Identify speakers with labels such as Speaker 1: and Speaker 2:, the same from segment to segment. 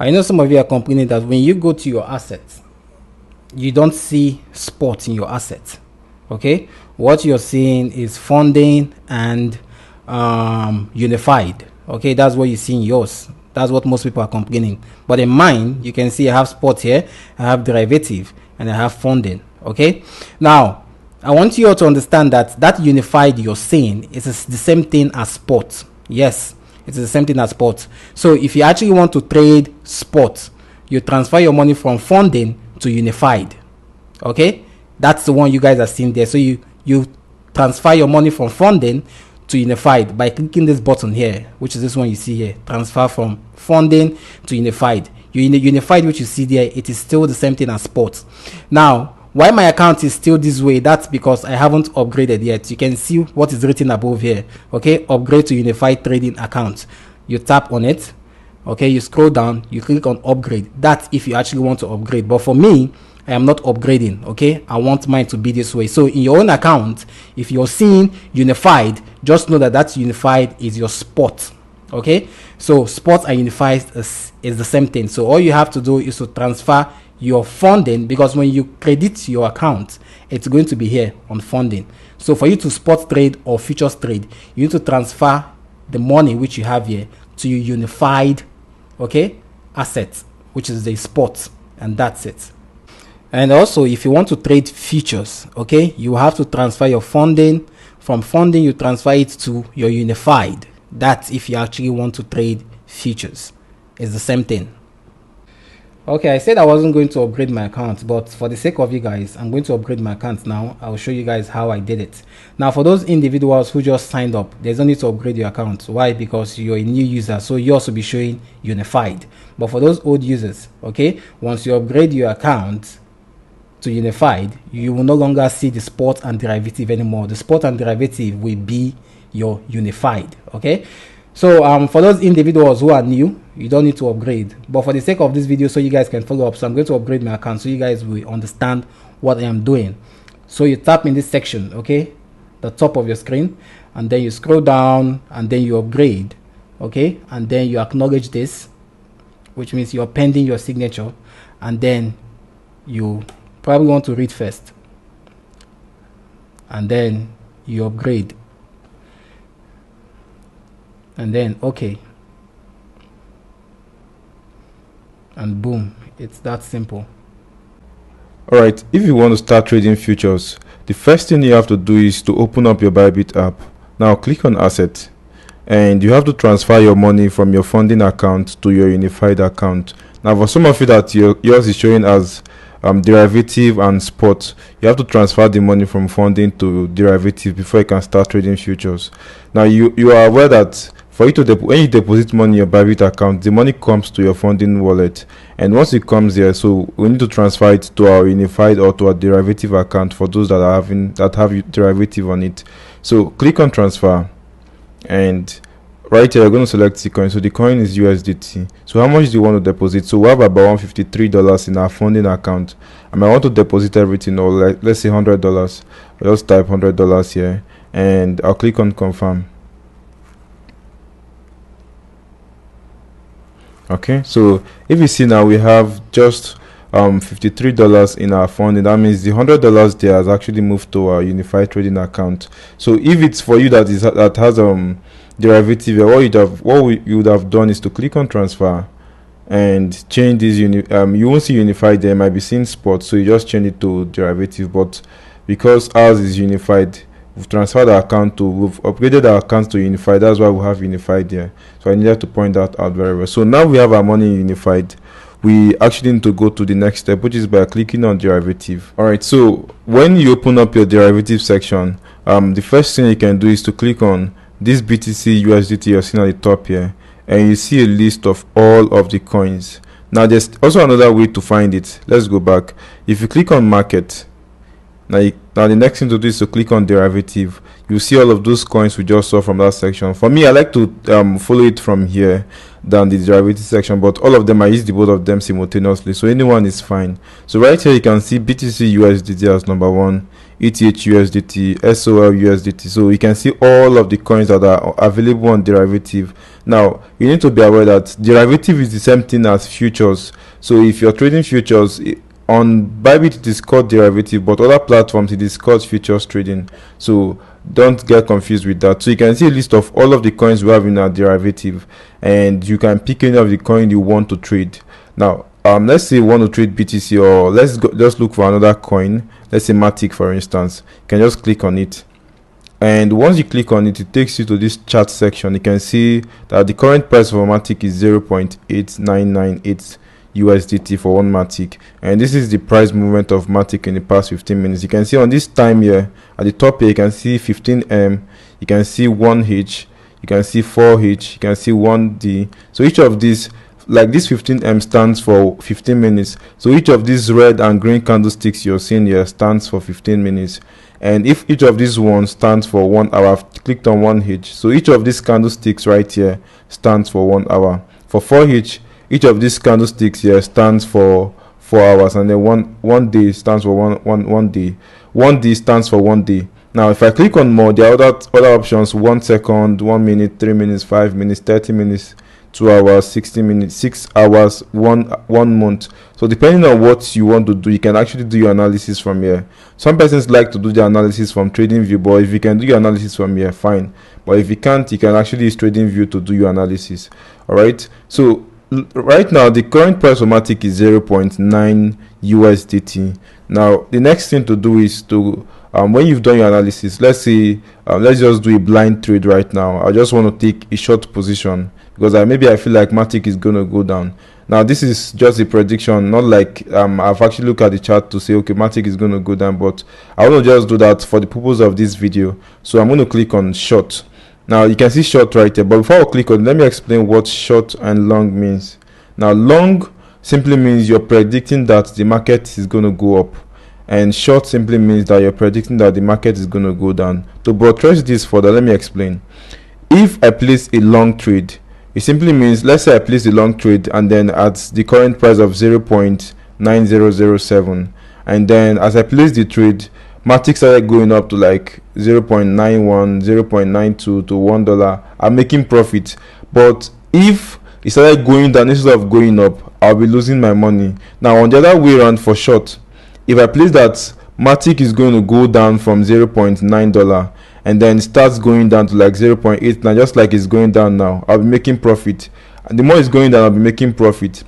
Speaker 1: I know some of you are complaining that when you go to your assets, you don't see spot in your assets. Okay, what you're seeing is funding and unified. Okay, that's what you see in yours. That's what most people are complaining. But in mine, you can see I have spot here, I have derivative, and I have funding. Okay, now I want you all to understand that unified you're seeing is the same thing as spot. Yes, it's the same thing as spot. So if you actually want to trade spot, you transfer your money from funding to unified. Okay, that's the one you guys are seeing there. So you transfer your money from funding to unified by clicking this button here, which is this one you see here, transfer from funding to unified. Unified, which you see there, it is still the same thing as spot. Now why my account is still this way, that's because I haven't upgraded yet. You can see what is written above here. Okay, upgrade to unified trading account. You tap on it. Okay, you scroll down, you click on upgrade. That's if you actually want to upgrade, but for me, I am not upgrading. Okay, I want mine to be this way. So in your own account, if you're seeing unified, just know that unified is your spot. Okay, so spot and unified is the same thing. So all you have to do is to transfer your funding, because when you credit your account, it's going to be here on funding. So for you to spot trade or futures trade, you need to transfer the money which you have here to your unified, okay, assets, which is the spot, and that's it. And also, if you want to trade futures, okay, you have to transfer your funding. From funding, you transfer it to your unified. That's if you actually want to trade futures. It's the same thing. Okay, I said I wasn't going to upgrade my account, but for the sake of you guys, I'm going to upgrade my account now. I'll show you guys how I did it. Now, for those individuals who just signed up, there's no need to upgrade your account. Why? Because you're a new user, so you also be showing unified. But for those old users, okay, once you upgrade your account to unified, you will no longer see the spot and derivative anymore. The spot and derivative will be your unified. Okay, so for those individuals who are new, you don't need to upgrade, but for the sake of this video, so you guys can follow up, so I'm going to upgrade my account so you guys will understand what I am doing. So you tap in this section, okay, the top of your screen, and then you scroll down, and then you upgrade, okay, and then you acknowledge this, which means you're pending your signature, and then you probably want to read first, and then you upgrade, and then okay, and boom, it's that simple.
Speaker 2: Alright, if you want to start trading futures, the first thing you have to do is to open up your Bybit app. Now click on asset, and you have to transfer your money from your funding account to your unified account. Now for some of you that yours is showing as derivative and spot, you have to transfer the money from funding to derivative before you can start trading futures. Now you are aware that for you to when you deposit money in your Bybit account, the money comes to your funding wallet, and once it comes here, so we need to transfer it to our unified or to our derivative account for those that are have derivative on it. So click on transfer, and right here you're going to select the coin. So the coin is USDT. So how much do you want to deposit? So we have about $153 in our funding account, and I want to deposit everything, or let's say $100. I'll just type $100 here, and I'll click on confirm. Okay, so if you see now, we have just $53 in our funding. That means the $100 there has actually moved to our unified trading account. So if it's for you that has derivative, what you would have done is to click on transfer and change this you won't see unified there, might be seeing spot, so you just change it to derivative. But because ours is unified, we've transferred our account to, we've upgraded our account to unified. That's why we have unified there. So I needed to point that out very well. So now we have our money unified. We actually need to go to the next step, which is by clicking on derivative. All right, so when you open up your derivative section, the first thing you can do is to click on this BTC USDT you're seeing at the top here, and you see a list of all of the coins. Now there's also another way to find it. Let's go back. If you click on market, now the next thing to do is to click on derivative. You see all of those coins we just saw from that section. For me, I like to follow it from here down the derivative section, but all of them, I use the both of them simultaneously, so anyone is fine. So right here you can see BTC USDT as number 1, ETH USDT, SOL USDT. So you can see all of the coins that are available on derivative. Now you need to be aware that derivative is the same thing as futures. So if you're trading futures on Bybit, it is called derivative, but other platforms it is called futures trading. So don't get confused with that. So you can see a list of all of the coins we have in our derivative, and you can pick any of the coin you want to trade. Now let's say you want to trade BTC, or let's just look for another coin. Let's say Matic, for instance. You can just click on it, and once you click on it, it takes you to this chart section. You can see that the current price for Matic is 0.8998 USDT for one Matic, and this is the price movement of Matic in the past 15 minutes. You can see on this time here at the top here, you can see 15M, you can see 1H, you can see 4H, you can see 1D. So each of these, like this 15M stands for 15 minutes. So each of these red and green candlesticks you're seeing here stands for 15 minutes. And if each of these ones stands for 1 hour, I've clicked on 1H. So each of these candlesticks right here stands for 1 hour. For 4H, each of these candlesticks here stands for 4 hours, and then one day stands for one day. 1D stands for 1 day. Now if I click on more, there are other options: 1 second, 1 minute, 3 minutes, 5 minutes, 30 minutes, 2 hours, 60 minutes, 6 hours, 1 month. So depending on what you want to do, you can actually do your analysis from here. Some persons like to do the analysis from TradingView, but if you can do your analysis from here, fine. But if you can't, you can actually use TradingView to do your analysis. All right. So right now the current price for Matic is 0.9 USDT. Now the next thing to do is to when you've done your analysis, let's say let's just do a blind trade right now. I just want to take a short position because maybe I feel like Matic is going to go down. Now this is just a prediction, not like I've actually looked at the chart to say okay, Matic is going to go down, but I want to just do that for the purpose of this video. So I'm going to click on short. Now you can see short right here, but before I click on it, let me explain what short and long means. Now long simply means you're predicting that the market is going to go up, and short simply means that you're predicting that the market is going to go down. To buttress this further, let me explain. If I place a long trade, it simply means, let's say I place a long trade and then at the current price of 0.9007, and then as I place the trade, Matic started going up to like 0.91, 0.92 to $1. I'm making profit. But if it started going down instead of going up, I'll be losing my money. Now on the other way around for short, if I place that Matic is going to go down from $0.9 and then starts going down to like 0.8, now just like it's going down now, I'll be making profit. And the more it's going down, I'll be making profit.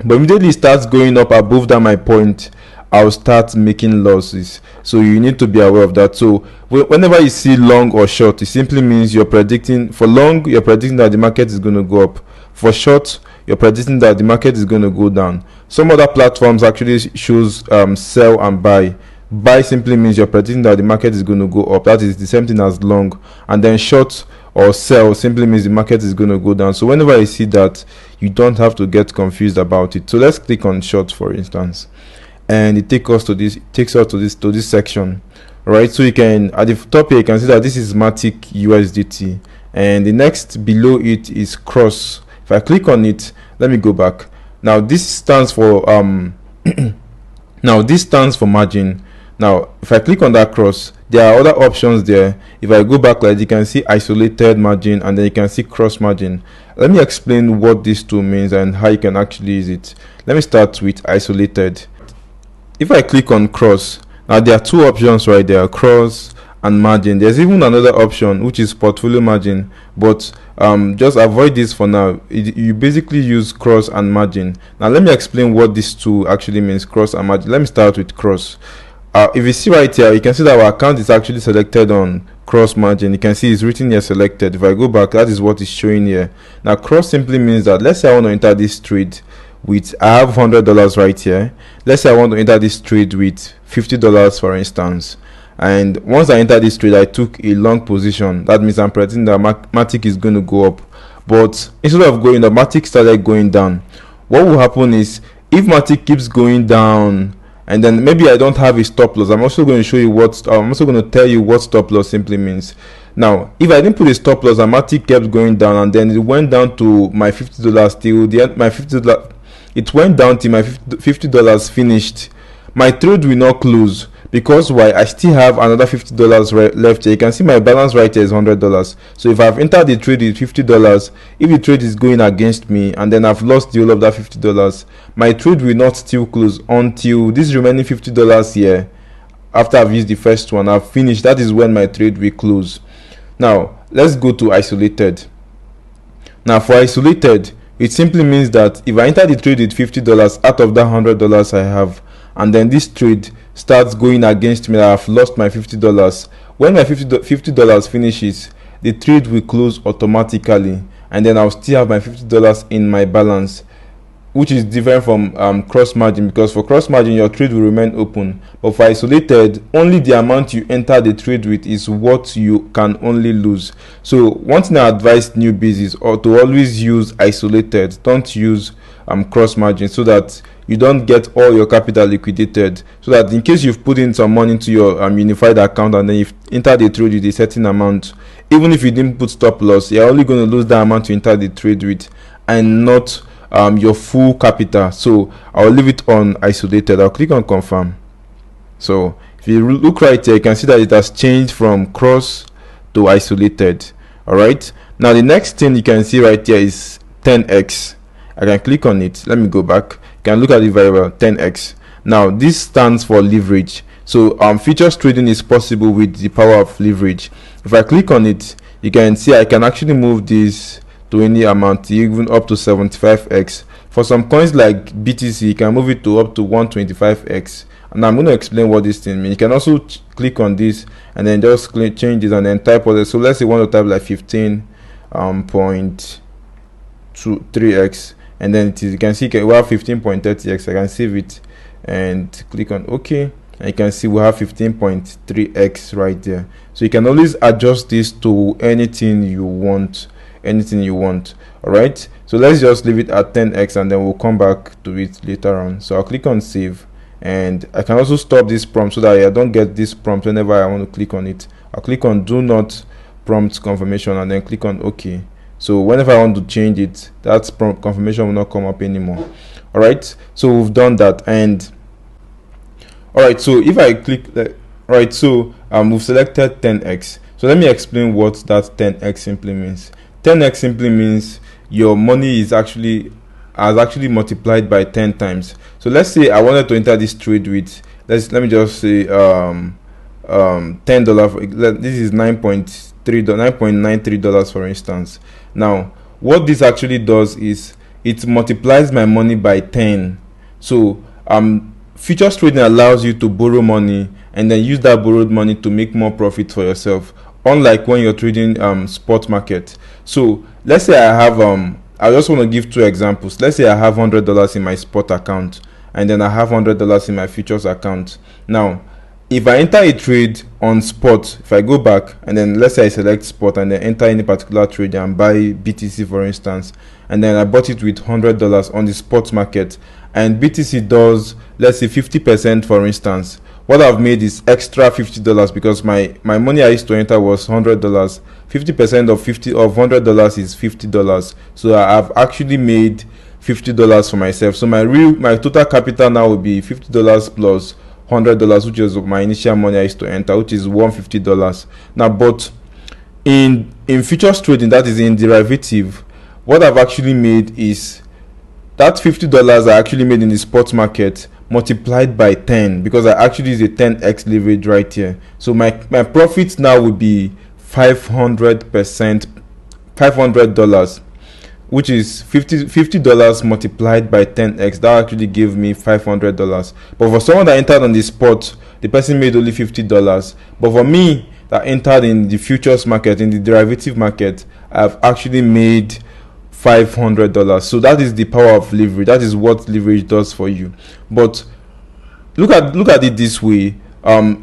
Speaker 2: But immediately it starts going up above that my point, I'll start making losses. So you need to be aware of that. So whenever you see long or short, it simply means you're predicting. For long, you're predicting that the market is going to go up. For short, you're predicting that the market is going to go down. Some other platforms actually shows sell and buy. Buy simply means you're predicting that the market is going to go up. That is the same thing as long. And then short or sell simply means the market is going to go down. So whenever you see that, you don't have to get confused about it. So let's click on short, for instance, and it takes us to this section. Right, so you can, at the top here, you can see that this is Matic USDT, and the next below it is cross. If I click on it, let me go back. Now this stands for now this stands for margin. Now if I click on that cross, there are other options there. If I go back, like you can see isolated margin, and then you can see cross margin. Let me explain what these two means and how you can actually use it. Let me start with isolated. If I click on cross, now there are two options right there, cross and margin. There's even another option which is portfolio margin, but just avoid this for now. You basically use cross and margin. Now let me explain what these two actually means, cross and margin. Let me start with cross. If you see right here, you can see that our account is actually selected on cross margin. You can see it's written here selected. If I go back, that is what is showing here. Now cross simply means that, let's say I want to enter this trade with, I have $100 right here. Let's say I want to enter this trade with $50, for instance, and once I enter this trade, I took a long position. That means I'm predicting that Matic is going to go up, but instead of going up, Matic started going down. What will happen is, if Matic keeps going down and then maybe I don't have a stop loss, I'm also going to show you what I'm also going to tell you what stop loss simply means. Now if I didn't put a stop loss and Matic kept going down and then it went down to my $50 till the end, my $50, it went down till my $50 finished, my trade will not close, because why, I still have another $50 left here. You can see my balance right here is $100. So if I've entered the trade with $50, if the trade is going against me and then I've lost the whole of that $50, my trade will not still close until this remaining $50 here, after I've used the first one, I've finished. That is when my trade will close. Now let's go to isolated. Now for isolated, it simply means that if I enter the trade with $50 out of that $100 I have, and then this trade starts going against me, I've lost my $50. When my $50 finishes, the trade will close automatically, and then I'll still have my $50 in my balance, which is different from cross margin, because for cross margin your trade will remain open, but for isolated, only the amount you enter the trade with is what you can only lose. So one thing I advise newbies is to always use isolated. Don't use cross margin, so that you don't get all your capital liquidated, so that in case you've put in some money into your unified account and then you've entered the trade with a certain amount, even if you didn't put stop loss, you're only going to lose that amount you entered the trade with, and not your full capital. So I'll leave it on isolated. I'll click on confirm. So if you look right here, you can see that it has changed from cross to isolated. All right, now the next thing you can see right here is 10x. I can click on it. Let me go back. You can look at it very well. 10x. Now this stands for leverage. So futures trading is possible with the power of leverage. If I click on it, you can see I can actually move this to any amount, even up to 75x. For some coins like BTC, you can move it to up to 125x. And I'm going to explain what this thing means. You can also click on this and then just change this and then type all this. So let's say you want to type like 15.23x, and then you can see we have 15.30x. I can save it and click on OK, and you can see we have 15.3x right there. So you can always adjust this to anything you want. All right, so let's just leave it at 10x, and then we'll come back to it later on. So I'll click on save, and I can also stop this prompt so that I don't get this prompt whenever I want to click on it. I'll click on do not prompt confirmation and then click on OK. So whenever I want to change it, that prompt confirmation will not come up anymore. All right, so we've done that. And all right, so if I click all right, so we've selected 10x. So let me explain what that 10x simply means. 10x simply means your money has actually multiplied by 10 times. So let's say I wanted to enter this trade with, let me just say $10. This is $9.93 for instance. Now what this actually does is it multiplies my money by 10. So futures trading allows you to borrow money and then use that borrowed money to make more profit for yourself, unlike when you're trading spot market. So let's say I have I just want to give two examples. Let's say I have $100 in my spot account, and then I have $100 in my futures account. Now if I enter a trade on spot, if I go back and then let's say I select spot and then enter any particular trade and buy BTC for instance, and then I bought it with $100 on the spot market, and BTC does, let's say 50% for instance, what I've made is extra $50 because my money I used to enter was $100. 50% of $100 is $50. So I've actually made $50 for myself. So my total capital now will be $50 plus $100, which is my initial money I used to enter, which is $150. Now, but in futures trading, that is in derivative, what I've actually made is that $50 I actually made in the spot market multiplied by 10, because I actually use a 10x leverage right here. So my profits now will be 500%, $500, which is $50 multiplied by 10x. That actually gave me $500. But for someone that entered on the spot, the person made only $50. But for me that entered in the futures market, in the derivative market, I've actually made $500. So that is the power of leverage. That is what leverage does for you. But look at it this way.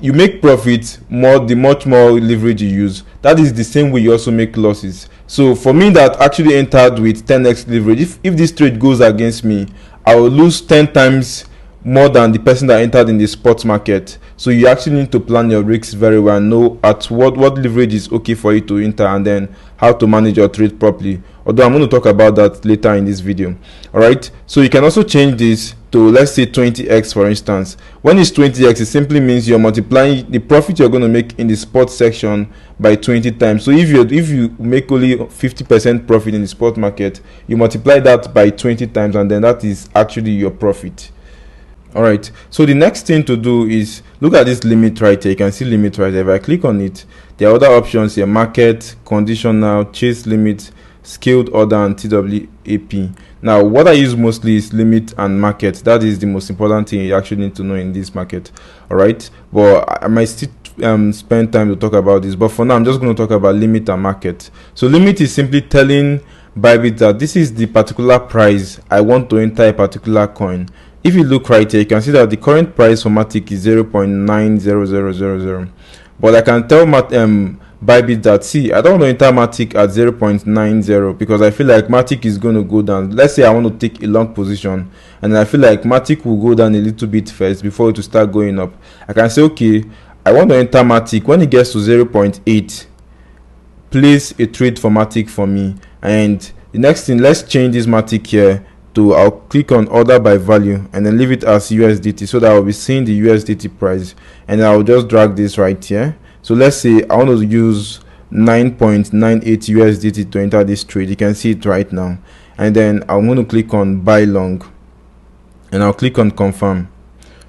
Speaker 2: You make profit the much more leverage you use. That is the same way you also make losses. So for me that actually entered with 10x leverage, if this trade goes against me, I will lose 10 times more than the person that entered in the spot market. So you actually need to plan your risks very well and know at what leverage is okay for you to enter, and then how to manage your trade properly. although I'm going to talk about that later in this video. All right, so you can also change this to, let's say, 20x. For instance, when it's 20x, it simply means you're multiplying the profit you're going to make in the spot section by 20 times. So if you make only 50% profit in the spot market, you multiply that by 20 times, and then that is actually your profit. All right, so the next thing to do is look at this limit right here. You can see limit right there. If I click on it, there are other options here: market, conditional, chase limit, scaled order, and TWAP. Now, what I use mostly is limit and market. That is the most important thing you actually need to know in this market. All right, but I might still spend time to talk about this, but for now I'm just going to talk about limit and market. So limit is simply telling Bybit that this is the particular price I want to enter a particular coin. If you look right here, you can see that the current price for Matic is 0.90000, but I can tell Bybit that, see, I don't want to enter Matic at 0.90 because I feel like Matic is going to go down. Let's say I want to take a long position and I feel like Matic will go down a little bit first before it will start going up. I can say, okay, I want to enter Matic. When it gets to 0.8, place a trade for Matic for me. And the next thing, let's change this Matic here to, I'll click on order by value and then leave it as USDT, so that I'll be seeing the USDT price, and I'll just drag this right here. So let's say I want to use 9.98 USDT to enter this trade. You can see it right now, and then I'm going to click on buy long and I'll click on confirm.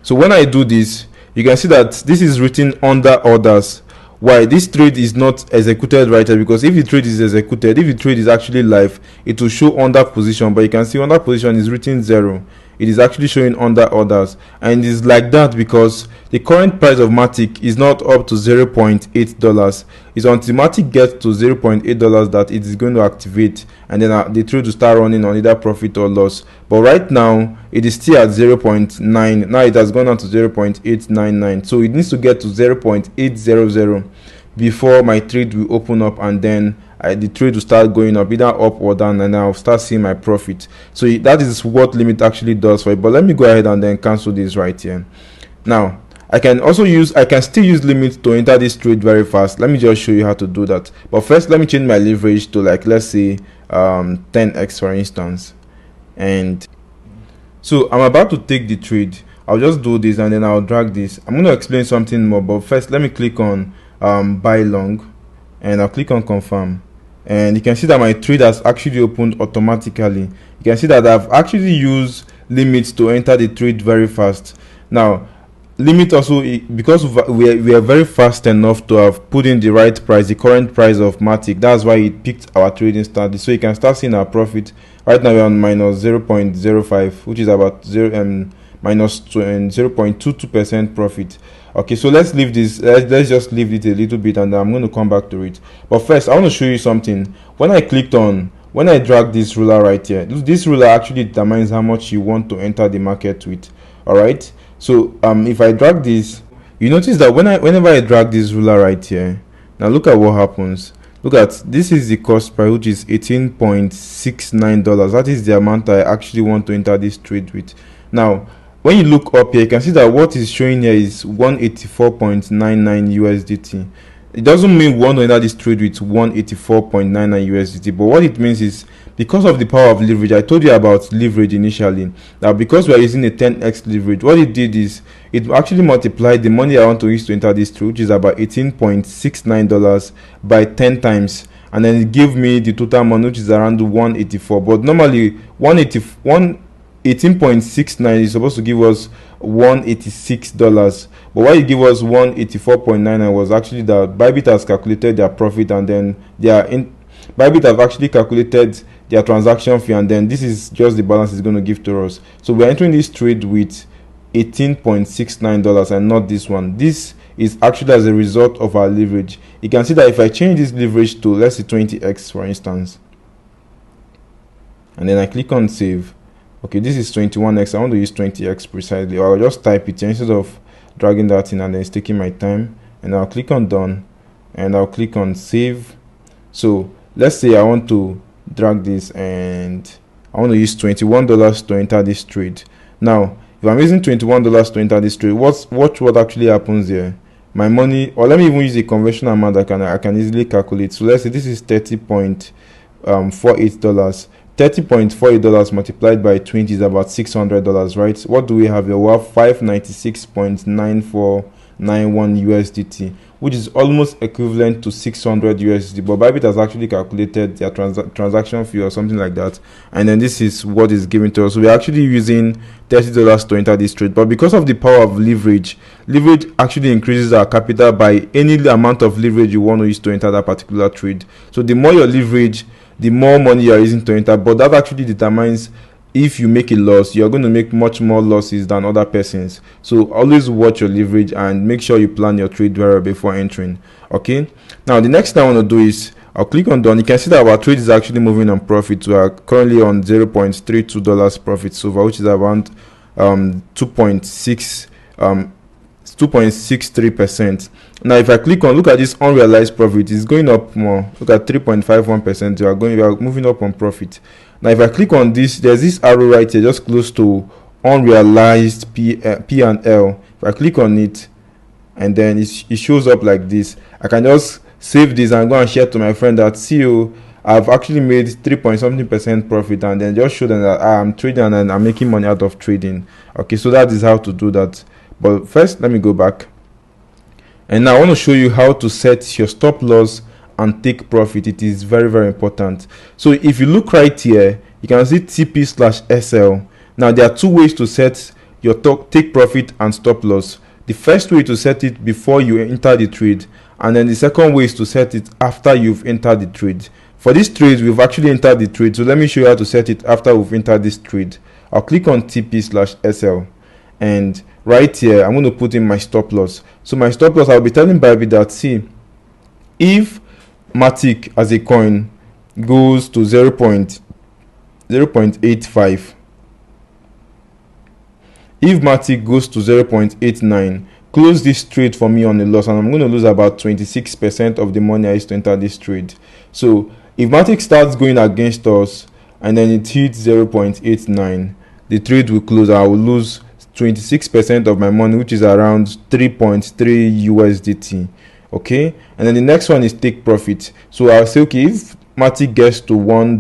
Speaker 2: So when I do this, you can see that this is written under orders. Why? This trade is not executed right here, because if the trade is executed, if the trade is actually live, it will show under position, but you can see under position is written 0. It is actually showing under orders, and it is like that because the current price of Matic is not up to $0.8. It's until Matic gets to $0.8 that it is going to activate, and then the trade will start running on either profit or loss. But right now it is still at 0.9. Now it has gone down to 0.899, so it needs to get to 0.800 before my trade will open up, and then the trade will start going up, either up or down, and I'll start seeing my profit. So that is what limit actually does for it. But let me go ahead and then cancel this right here. Now I can still use limit to enter this trade very fast. Let me just show you how to do that. But first, let me change my leverage to, like, let's say 10x for instance. And so I'm about to take the trade. I'll just do this and then I'll drag this. I'm going to explain something more, but first let me click on buy long and I'll click on confirm, and you can see that my trade has actually opened automatically. You can see that I've actually used limits to enter the trade very fast. Now limit also, because we are very fast enough to have put in the right price, the current price of Matic. That's why it picked our trading start, so you can start seeing our profit. Right now we're on minus 0.05, which is about minus 0.22% profit. Okay, so let's leave this, let's just leave it a little bit, and I'm going to come back to it. But first I want to show you something. When I drag this ruler right here, this ruler actually determines how much you want to enter the market with. All right, so if I drag this, you notice that whenever I drag this ruler right here, now look at what happens. Look at this, is the cost price, which is $18.69. that is the amount I actually want to enter this trade with. Now when you look up here, you can see that what is showing here is 184.99 USDT. It doesn't mean we want to enter this trade with 184.99 USDT, but what it means is, because of the power of leverage, I told you about leverage initially. Now because we are using a 10x leverage, what it did is it actually multiplied the money I want to use to enter this trade, which is about $18.69, by 10 times, and then it gave me the total money, which is around 184. But normally 18.69 is supposed to give us $186, but why it gave us 184.99 was actually that Bybit has calculated their profit, and then Bybit have actually calculated their transaction fee, and then this is just the balance it's going to give to us. So we're entering this trade with $18.69 and not this one. This is actually as a result of our leverage. You can see that if I change this leverage to, let's say, 20x for instance, and then I click on save. Okay, this is 21x. I want to use 20x precisely, or I'll just type it instead of dragging that in, and then it's taking my time. And I'll click on done, and I'll click on save. So let's say I want to drag this, and I want to use $21 to enter this trade. Now if I'm using $21 to enter this trade, watch what actually happens here. My money, or let me even use a conventional amount that I can easily calculate. So let's say this is 30.1 $30.48. $30.48 multiplied by 20 is about $600, right? What do we have here? We have 596.9491 USDT, which is almost equivalent to 600 USD. But Bybit has actually calculated their transaction fee or something like that, and then this is what is given to us. So we're actually using $30 to enter this trade. But because of the power of leverage actually increases our capital by any amount of leverage you want to use to enter that particular trade. So the more your leverage, the more money you are using to enter. But that actually determines if you make a loss, you're going to make much more losses than other persons. So always watch your leverage and make sure you plan your trade very well before entering. Okay, now the next thing I want to do is I'll click on done. You can see that our trade is actually moving on profit. We are currently on $0.32 profit so far, which is around 2.63%. Now if I click on, look at this unrealized profit, it's going up more. Look at 3.51%. We are moving up on profit. Now if I click on this, there's this arrow right here just close to unrealized P&L. If I click on it and then it shows up like this, I can just save this and go and share to my friend that, see you, I've actually made 3 something% profit, and then just show them that I'm trading and I'm making money out of trading. Okay, so that is how to do that. But first let me go back, and now I want to show you how to set your stop loss and take profit. It is very, very important. So if you look right here, you can see TP/SL. Now there are two ways to set your take profit and stop loss. The first way to set it before you enter the trade, and then the second way is to set it after you've entered the trade. For this trade, we've actually entered the trade, so let me show you how to set it after we've entered this trade. I'll click on TP/SL, and right here I'm going to put in my stop loss. So my stop loss, I'll be telling Bybit that, see, if Matic as a coin goes to 0.85, if Matic goes to 0.89, close this trade for me on a loss, and I'm going to lose about 26% of the money I used to enter this trade. So if Matic starts going against us and then it hits 0.89, the trade will close. I will lose 26% of my money, which is around 3.3 USDT. Okay, and then the next one is take profit. So I'll say, okay, if Matic gets to $1,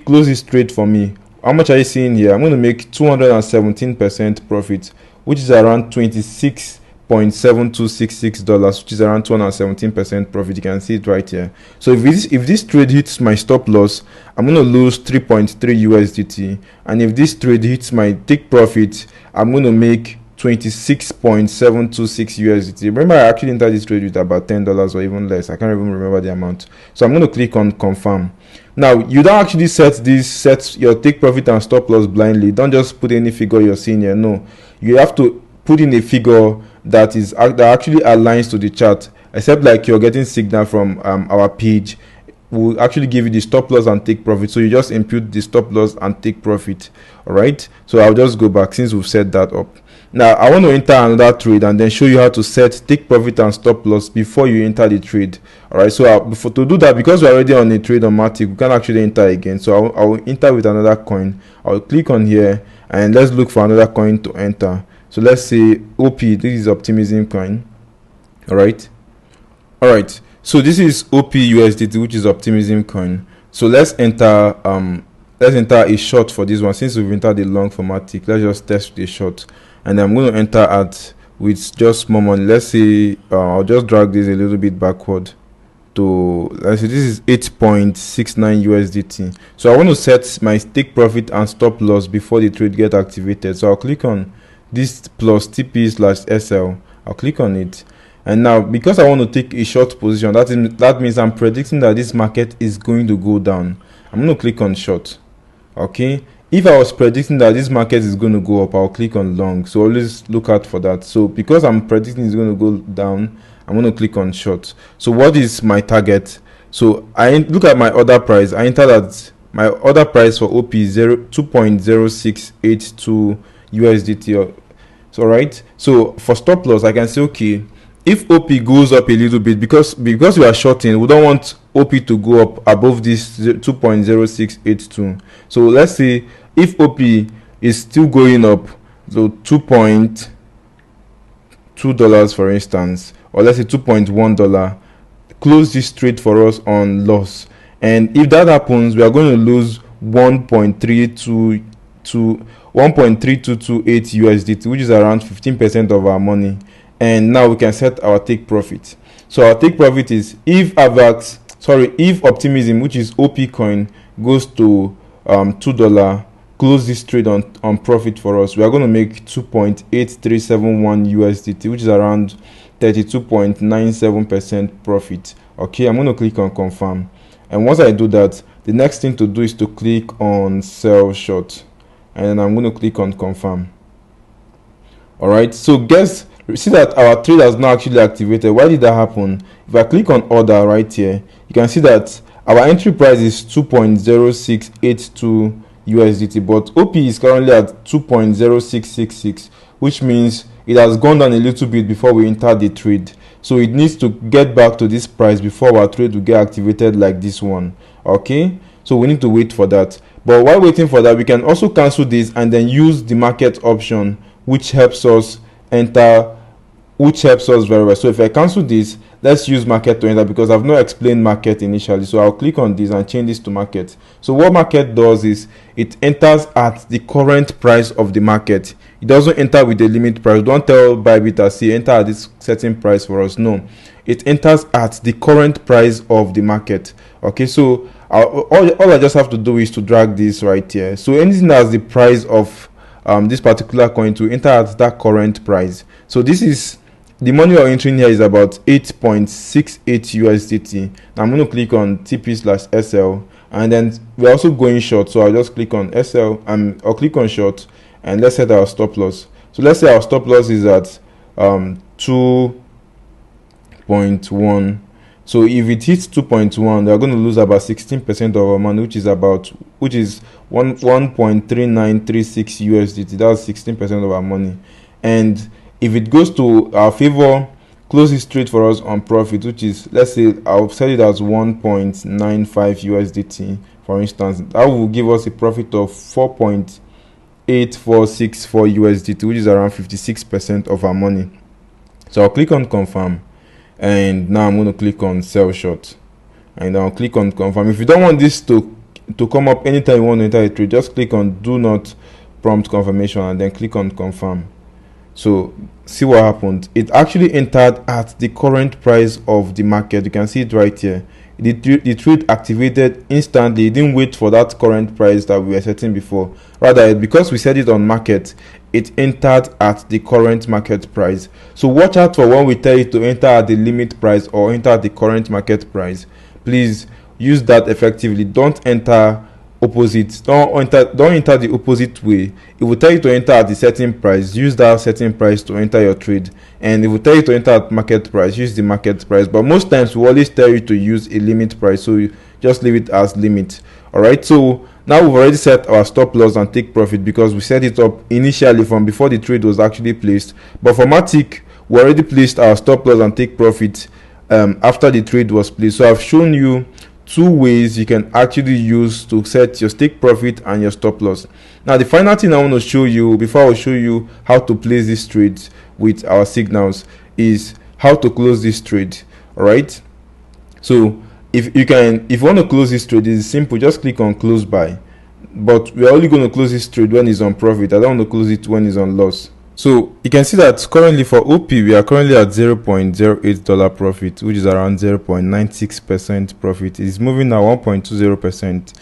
Speaker 2: close this trade for me. How much are you seeing here? I'm going to make 217% profit, which is around $26.7266, which is around 217% profit. You can see it right here. So if this trade hits my stop loss, I'm going to lose 3.3 USDT, and if this trade hits my take profit, I'm going to make 26.726 USDT. Remember, I actually entered this trade with about $10 or even less. I can't even remember the amount. So I'm going to click on confirm. Now you don't actually set your take profit and stop loss blindly. Don't just put any figure you're seeing here. No, you have to put in a figure that actually aligns to the chart, except like you're getting signal from our page. We'll actually give you the stop loss and take profit, so you just input the stop loss and take profit. All right, so I'll just go back since we've set that up. Now I want to enter another trade and then show you how to set take profit and stop loss before you enter the trade. All right, so to do that, because we're already on a trade on Matic, we can actually enter again. So I'll enter with another coin. I'll click on here and let's look for another coin to enter. So let's say OP. This is optimism coin. All right, so this is OP USDT, which is optimism coin. So let's enter a short for this one. Since we've entered the long for Matic, let's just test the short, and I'm going to enter at with just more money. Let's say I'll just drag this a little bit backward to, let's say this is 8.69 USDT. So I want to set my take profit and stop loss before the trade get activated. So I'll click on this plus TP/SL. I'll click on it, and now because I want to take a short position, that means I'm predicting that this market is going to go down. I'm going to click on short. Okay, if I was predicting that this market is going to go up, I'll click on long. So always look out for that. So because I'm predicting it's going to go down, I'm going to click on short. So what is my target? So I look at my order price. I enter that my order price for OP is 2.0682 USDT. So right, so for stop loss, I can say, okay, if OP goes up a little bit, because we are shorting, we don't want OP to go up above this 2.0682. So let's say if OP is still going up, so $2.2 for instance, or let's say $2.1, close this trade for us on loss, and if that happens, we are going to lose 1.3228 USDT, which is around 15% of our money. And now we can set our take profit. So our take profit is if Optimism, which is OP coin, goes to $2, close this trade on profit for us, we are going to make 2.8371 USDT, which is around 32.97% profit. Okay, I'm going to click on confirm, and once I do that, the next thing to do is to click on sell short, and then I'm going to click on confirm. All right, so see that our trade has not actually activated. Why did that happen? If I click on order right here, you can see that our entry price is 2.0682 USDT, but OP is currently at 2.0666, which means it has gone down a little bit before we enter the trade. So it needs to get back to this price before our trade will get activated like this one. Okay, so we need to wait for that. But while waiting for that, we can also cancel this and then use the market option, which helps us very well. So if I cancel this, let's use market to enter, because I've not explained market initially. So I'll click on this and change this to market. So what market does is it enters at the current price of the market. It doesn't enter with the limit price. Don't tell Bybit to say enter at this certain price for us. No, it enters at the current price of the market. Okay, so all I just have to do is to drag this right here. So anything that's the price of this particular coin to enter at that current price. So this is the money we're entering here is about 8.68 USDT. Now I'm going to click on TP/SL, and then we're also going short. So I'll just click on SL and I'll click on short, and let's set our stop loss. So let's say our stop loss is at 2.1. So if it hits 2.1, we're going to lose about 16% of our money, which is 1.3936 USDT. That's 16% of our money. And if it goes to our favor, close this trade for us on profit, which is, let's say I'll set it as 1.95 USDT, for instance. That will give us a profit of 4.8464 USDT, which is around 56% of our money. So I'll click on confirm, and now I'm going to click on sell short, and I'll click on confirm. If you don't want this to come up anytime you want to enter a trade, just click on do not prompt confirmation and then click on confirm. So see what happened. It actually entered at the current price of the market. You can see it right here. The trade activated instantly. It didn't wait for that current price that we were setting before. Rather, because we set it on market, it entered at the current market price. So watch out for when we tell you to enter at the limit price or enter at the current market price. Please use that effectively. Don't enter opposite. Don't enter the opposite way. It will tell you to enter at the certain price. Use that certain price to enter your trade, and it will tell you to enter at market price. Use the market price. But most times we always tell you to use a limit price, so you just leave it as limit. All right, so now we've already set our stop loss and take profit because we set it up initially from before the trade was actually placed. But for Matic, we already placed our stop loss and take profit after the trade was placed. So I've shown you two ways you can actually use to set your take profit and your stop loss. Now the final thing I want to show you before I show you how to place this trade with our signals is how to close this trade. All right, so if you want to close this trade, it's simple. Just click on close by, but we're only going to close this trade when it's on profit. I don't want to close it when it's on loss. So you can see that currently for OP, we are currently at $0.08 profit, which is around 0.96% profit. It's moving now 1.20%.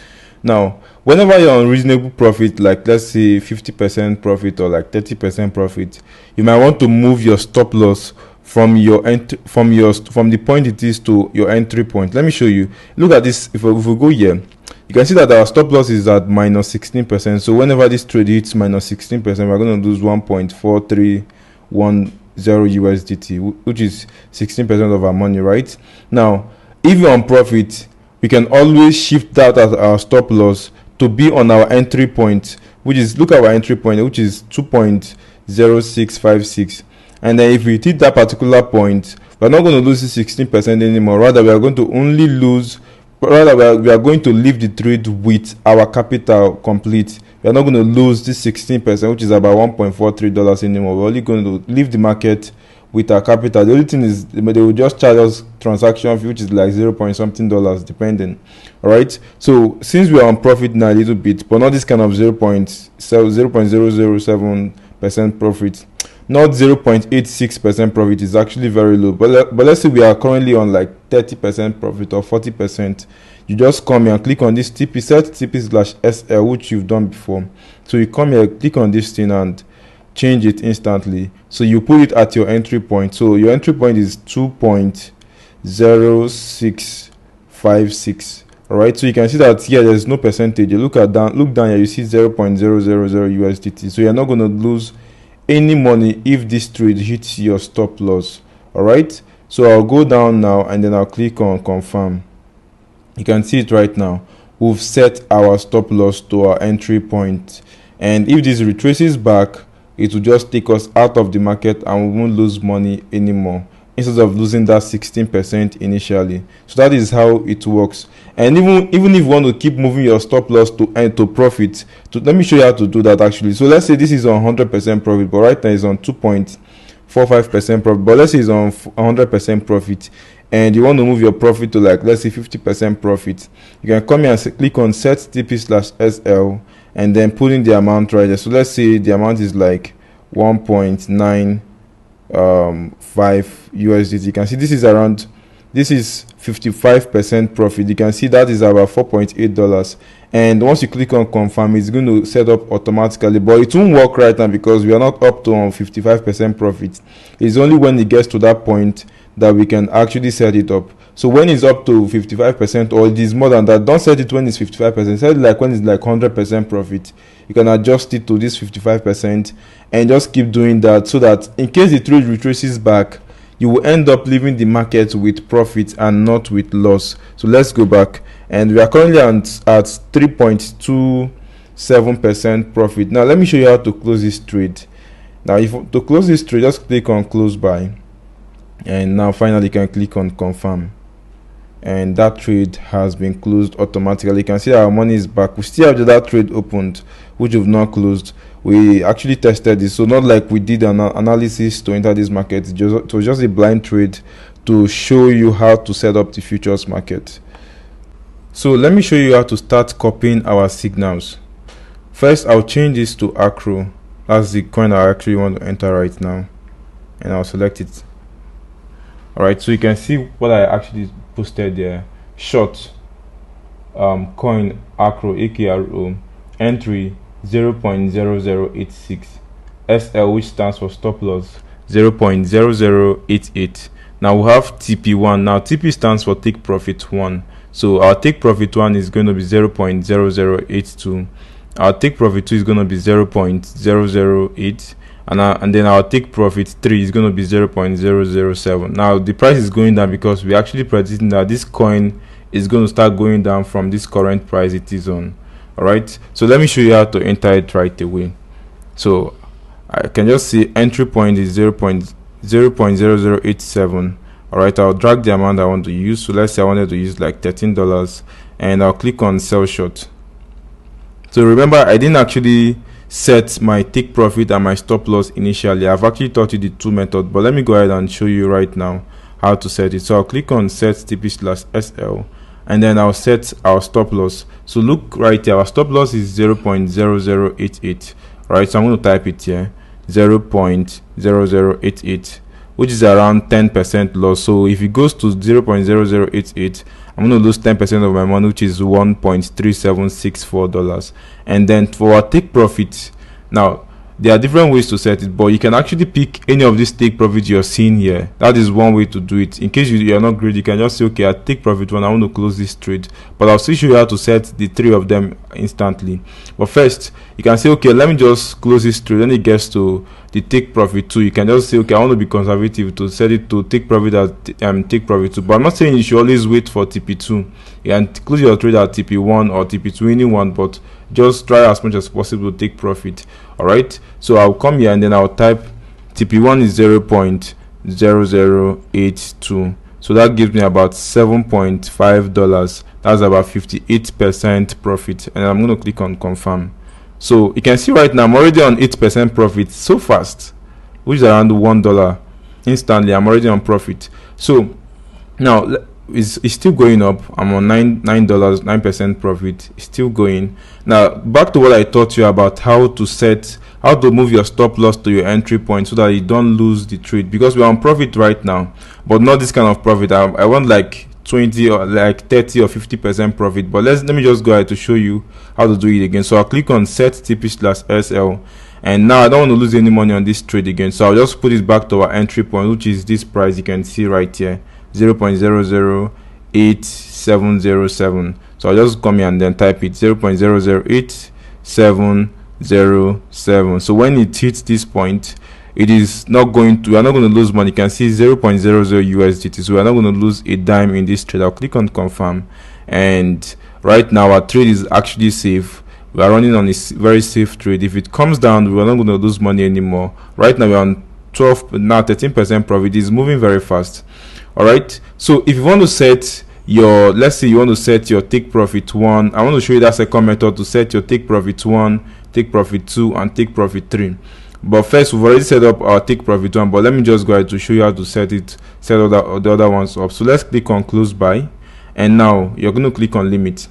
Speaker 2: Now, whenever you're on reasonable profit, like let's say 50% profit or like 30% profit, you might want to move your stop loss from the point it is to your entry point. Let me show you. Look at this. If we go here, you can see that our stop loss is at minus 16%. So whenever this trade hits minus 16%, we're going to lose 1.4310 USDT, which is 16% of our money, right? Now, if you're on profit, we can always shift that as our stop loss to be on our entry point, which is, look at our entry point, which is 2.0656. And then if we hit that particular point, we're not going to lose 16% anymore. Rather, we are going to only lose. Rather, we are going to leave the trade with our capital complete. We are not going to lose this 16%, which is about $1.43 anymore. We're only going to leave the market with our capital. The only thing is they will just charge us transaction fee, which is like 0 point something dollars depending. All right, so since we are on profit now a little bit, but not this kind of 0.007% profit, not 0.86% profit, is actually very low. But let's say we are currently on like 30% profit or 40%. You just come here and click on this TP, set TP/SL, which you've done before. So you come here, click on this thing and change it instantly. So you put it at your entry point. So your entry point is 2.0656. all right, so you can see that here there's no percentage. You look down here, you see 0.000 USDT. So you're not going to lose any money if this trade hits your stop loss. All right, so I'll go down now and then I'll click on confirm. You can see it right now. We've set our stop loss to our entry point, and if this retraces back, it will just take us out of the market and we won't lose money anymore, instead of losing that 16% initially. So that is how it works. And even if you want to keep moving your stop loss to profit, let me show you how to do that actually. So let's say this is on 100% profit, but right now it's on 2.45% profit, but let's say it's on 100% profit, and you want to move your profit to like, let's say 50% profit. You can come here and click on set TP/SL and then put in the amount right there. So let's say the amount is like 1.95 USDT. You can see this is 55% profit. You can see that is about $4.8. And once you click on confirm, it's going to set up automatically, but it won't work right now because we are not up to 55% profit. It's only when it gets to that point that we can actually set it up. So when it's up to 55%, or it is more than that, don't set it when it's 55%, set it like when it's like 100% profit. You can adjust it to this 55% and just keep doing that, so that in case the trade retraces back, you will end up leaving the market with profit and not with loss. So let's go back, and we are currently at 3.27% profit. Now let me show you how to close this trade. Now to close this trade, just click on close by, and now finally you can click on confirm, and that trade has been closed automatically. You can see our money is back. We still have the other trade opened, which we've not closed. We actually tested this, so not like we did an analysis to enter this market. It was just a blind trade to show you how to set up the futures market. So let me show you how to start copying our signals. First, I'll change this to Acro. That's the coin I actually want to enter right now, and I'll select it. All right, so you can see what I actually posted there. Short coin Acro, AKRO, entry 0.0086, SL, which stands for stop loss, 0.0088. Now we have TP1. Now TP stands for take profit 1. So our take profit 1 is going to be 0.0082. Our take profit 2 is going to be 0.008. And then our take profit 3 is going to be 0.007. Now the price is going down because we actually predicting that this coin is going to start going down from this current price it is on. All right, so let me show you how to enter it right away. So I can just see entry point is 0.0087. all right, I'll drag the amount I want to use. So let's say I wanted to use like $13, and I'll click on sell short. So remember, I didn't actually set my take profit and my stop loss initially. I've actually taught you the two methods, but let me go ahead and show you right now how to set it. So I'll click on set TP/SL, and then I'll set our stop loss. So look right here, our stop loss is 0.0088. right, so I'm going to type it here, 0.0088, which is around 10% loss. So if it goes to 0.0088, I'm going to lose 10% of my money, which is $1.3764. And then for our take profit, now there are different ways to set it, but you can actually pick any of these take profit you're seeing here. That is one way to do it. In case you are not greedy, you can just say, okay, I take profit 1, I want to close this trade, but I'll still show you how to set the 3 of them instantly. But first, you can say, okay, let me just close this trade. Then it gets to the take profit 2. You can just say, okay, I want to be conservative to set it to take profit at take profit 2. But I'm not saying you should always wait for TP2. You can close your trade at TP1 or TP2, anyone, but just try as much as possible to take profit. All right, so I'll come here and then I'll type TP1 is 0.0082. so that gives me about $7.5. That's about 58% profit, and I'm going to click on confirm. So you can see right now I'm already on 8% profit so fast, which is around $1. instantly. I'm already on profit. So now it's still going up. I'm on $9 9% profit. It's still going. Now back to what I taught you about how to move your stop loss to your entry point so that you don't lose the trade, because we're on profit right now, but not this kind of profit. I want like 20 or like 30 or 50% profit. But let me just go ahead to show you how to do it again. So I'll click on set TP/SL, and now I don't want to lose any money on this trade again, so I'll just put it back to our entry point, which is this price you can see right here, 0.008707. So I'll just come here and then type it 0.008707. So when it hits this point, it is not going to, we are not going to lose money. You can see 0.00 USDT, so we are not going to lose a dime in this trade. I'll click on confirm, and right now our trade is actually safe. We are running on a very safe trade. If it comes down, we are not going to lose money anymore. Right now we're on 13% profit. It is moving very fast. All right, so if you want to set your, let's say you want to set your take profit 1, I want to show you that second method to set your take profit 1, take profit 2, and take profit 3. But first, we've already set up our take profit 1, but let me just go ahead to show you how to set all the other ones up. So let's click on close buy, and now you're going to click on limit.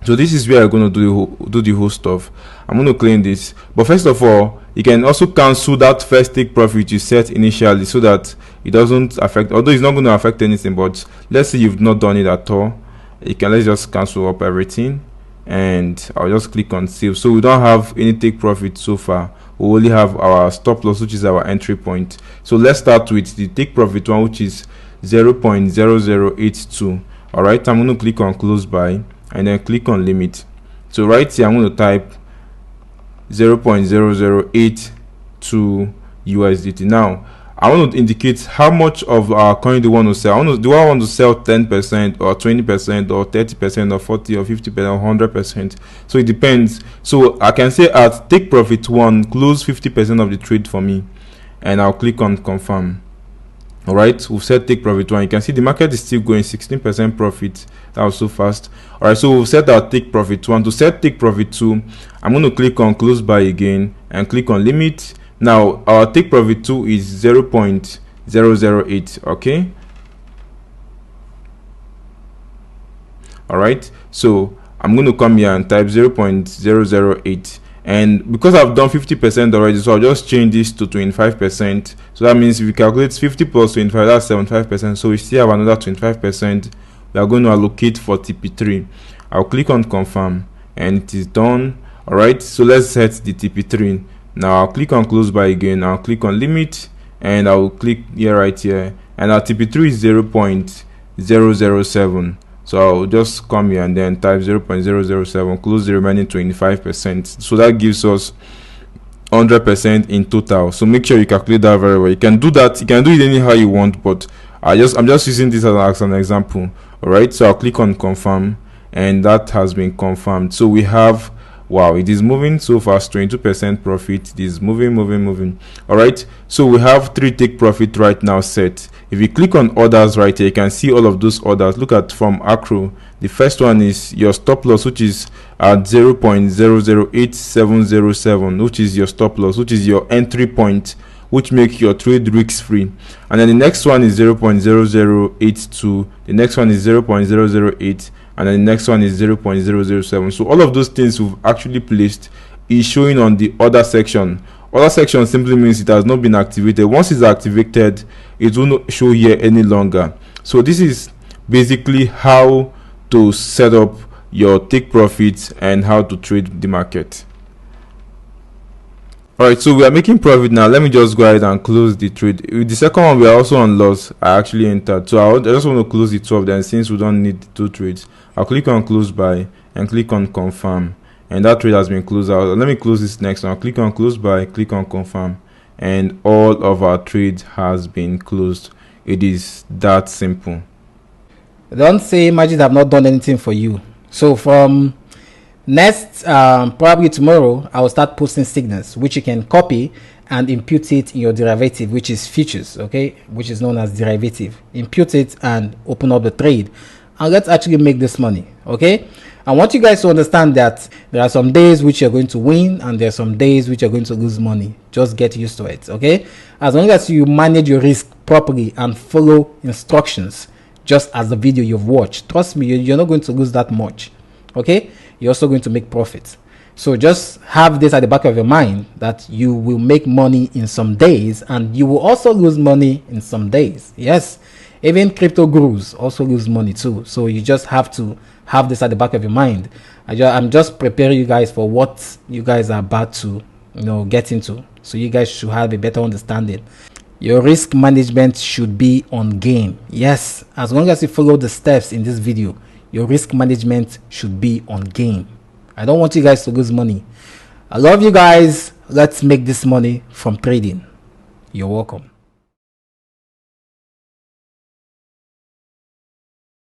Speaker 2: So this is where you're going to do the whole stuff. I'm going to claim this, but first of all, you can also cancel that first take profit you set initially so that it doesn't affect, although it's not going to affect anything, but let's say you've not done it at all, let's just cancel up everything, and I'll just click on save. So we don't have any take profit so far. We only have our stop loss, which is our entry point. So let's start with the take profit one, which is 0.0082. all right, I'm going to click on close buy and then click on limit. So right here I'm going to type 0.0082 USDT. Now I want to indicate how much of our coin do I want to sell. Do I want to sell 10% or 20% or 30% or 40 or 50% or 100%? So it depends. So I can say at take profit 1, close 50% of the trade for me, and I'll click on confirm. All right, we've set take profit 1. You can see the market is still going 16% profit. That was so fast. All right, so we've set our take profit 1. To set take profit 2, I'm going to click on close buy again and click on limit. Now our take profit 2 is 0.008. okay, all right, so I'm going to come here and type 0.008, and because I've done 50% already, so I'll just change this to 25%. So that means if you calculate 50 plus 25, that's 75%. So we still have another 25% we are going to allocate for TP3. I'll click on confirm, and it is done. All right, so let's set the TP3. Now I'll click on close buy again. I'll click on limit, and I'll click here, right here, and our TP3 is 0.007. So I'll just come here and then type 0.007, close the remaining 25%. So that gives us 100% in total. So make sure you calculate that very well. You can do that, you can do it anyhow you want, but I'm just using this as an example. All right, so I'll click on confirm, and that has been confirmed. So we have, wow, it is moving so fast, 22% profit. It is moving. All right, so we have 3 take profit right now set. If you click on orders right here, you can see all of those orders. Look at from Acro. The first one is your stop loss, which is at 0.008707, which is your stop loss, which is your entry point, which make your trade risk free. And then the next one is 0.0082, the next one is 0.008, and then the next one is 0.007. So all of those things we've actually placed is showing on the order section. Order section simply means it has not been activated. Once it's activated, it will not show here any longer. So this is basically how to set up your take profits and how to trade the market. All right, so we are making profit now. Let me just go ahead and close the trade. With the second one, we are also on loss. I actually entered, so I just want to close the 12. Then since we don't need 2 trades, I'll click on close buy and click on confirm, and that trade has been closed out. Let me close this next one. I'll click on close buy, click on confirm, and all of our trade has been closed. It is that simple.
Speaker 1: Don't say margins have not done anything for you. So from next probably tomorrow, I will start posting signals which you can copy and impute it in your derivative, which is futures, okay, which is known as derivative. Impute it and open up the trade. and let's actually make this money. Okay, I want you guys to understand that there are some days which you're going to win and there are some days which you're going to lose money. Just get used to it. Okay, as long as you manage your risk properly and follow instructions just as the video you've watched, trust me, you're not going to lose that much. Okay, you're also going to make profits. So just have this at the back of your mind, that you will make money in some days and you will also lose money in some days. Yes, even crypto gurus also lose money too. So you just have to have this at the back of your mind. I'm just preparing you guys for what you guys are about to get into, so you guys should have a better understanding. Your risk management should be on game. Yes, as long as you follow the steps in this video, your risk management should be on game. I don't want you guys to lose money. I love you guys. Let's make this money from trading. You're welcome.